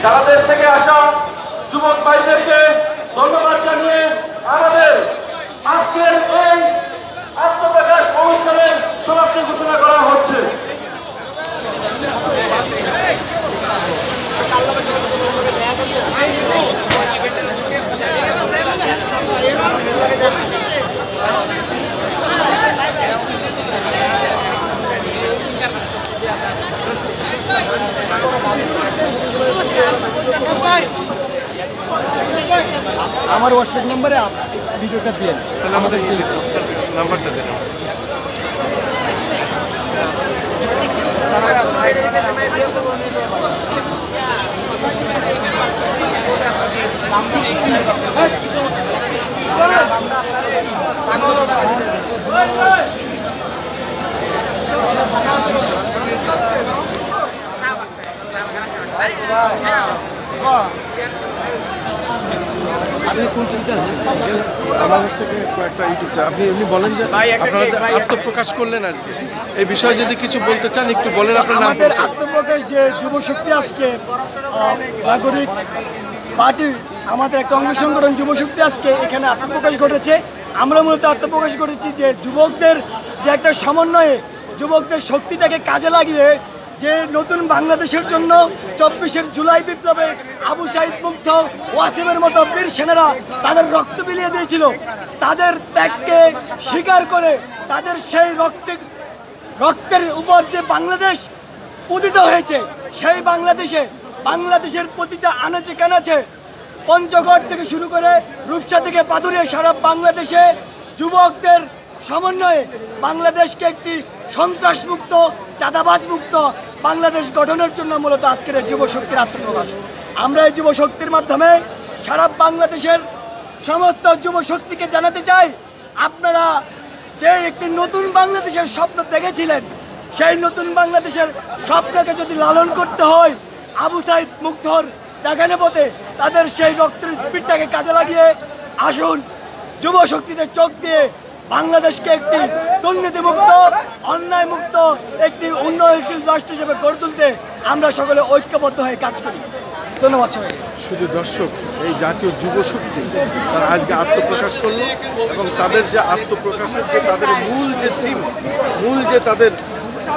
সারা দেশ থেকে আসা যুবক ভাইদেরকে ধন্যবাদ জানিয়ে আমাদের আজকের এই আত্মপ্রকাশ অনুষ্ঠানের সমাপ্তি ঘোষণা করা হচ্ছে। আমার হোয়াটসঅ্যাপ নম্বরে ভিডিওটা দিয়ে তাহলে আমাদের নাম্বারটা দেন। আপনি কোন চিন্তা আছেন? আমার হচ্ছে কয়েকটা ইউটিউব চ্যানেল। আপনি এমনি বলেন যে আপনারা যে আত্মপ্রকাশ করলেন আজকে, এই বিষয়ে যদি কিছু বলতে চান একটু বলেন আপনার নাম। আমাদের আত্মপ্রকাশ যে যুবশক্তি আজকে নাগরিক পার্টির আমাদের একটা অঙ্গ সংগঠন যুবশক্তি আজকে এখানে আত্মপ্রকাশ ঘটেছে। আমরা মূলত আত্মপ্রকাশ করেছি যে যুবকদের যে একটা সমন্বয়ে যুবকদের শক্তিটাকে কাজে লাগিয়ে যে নতুন বাংলাদেশের জন্য 24শে জুলাই বিপ্লবে আবু সাইদ মুগ্ধ ওয়াসিমের মতো বীর সেনারা তাদের রক্ত বিলিয়ে দিয়েছিল, তাদের ত্যাগকে স্বীকার করে তাদের সেই রক্তের উপর যে বাংলাদেশ উদিত হয়েছে, সেই বাংলাদেশের প্রতিটা আনাচে কানাচে পঞ্চগড় থেকে শুরু করে রূপসা থেকে পাথুরিয়া সারা বাংলাদেশে যুবকদের সমন্বয়ে বাংলাদেশকে একটি সন্ত্রাসমুক্ত চাঁদাবাজমুক্ত বাংলাদেশ গঠনের জন্য মূলত আজকের যুবশক্তির আত্মপ্রকাশ। আমরা এই যুবশক্তির মাধ্যমে সারা বাংলাদেশের সমস্ত যুবশক্তিকে জানাতে চাই, আপনারা যে একটি নতুন বাংলাদেশের স্বপ্ন দেখেছিলেন, সেই নতুন বাংলাদেশের স্বপ্নকে যদি লালন করতে হয় আবু সাইদ মুগ্ধর দেখানো পথে তাদের সেই রক্তের স্পিডটাকে কাজে লাগিয়ে আসুন যুবশক্তিতে চোখ দিয়ে বাংলাদেশকে একটি দুর্নীতিমুক্ত অন্যায়মুক্ত একটি উন্নয়নশীল রাষ্ট্র হিসেবে গড়ে তুলতে আমরা সকলে ঐক্যবদ্ধ হয়ে কাজ করি। ধন্যবাদ সবাইকে। শুধু দর্শক, এই জাতীয় যুবশক্তি তারা আজকে আত্মপ্রকাশ করলো এবং তাদের যে আত্মপ্রকাশের যে তাদের মূল যে থিম, মূল যে তাদের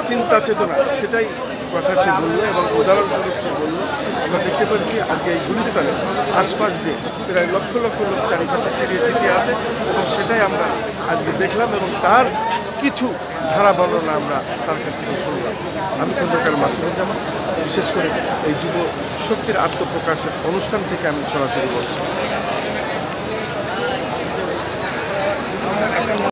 চিন্তা চেতনা, সেটাই কথা সে বললো এবং উদাহরণস্বরূপ সে বললো। আমরা দেখতে পাচ্ছি আজকে এই গুলিস্তানের আশপাশ দিয়ে প্রায় লক্ষ লক্ষ লোক চারিপাশে ছিটিয়ে ছিটিয়ে আছে এবং সেটাই আমরা আজকে দেখলাম এবং তার কিছু ধারা বর্ণনা আমরা তার কাছ থেকে শুনলাম। আমি খন্দকার মাসুদুজ্জামান, বিশেষ করে এই যুব শক্তির আত্মপ্রকাশের অনুষ্ঠান থেকে আমি সরাসরি বলছি।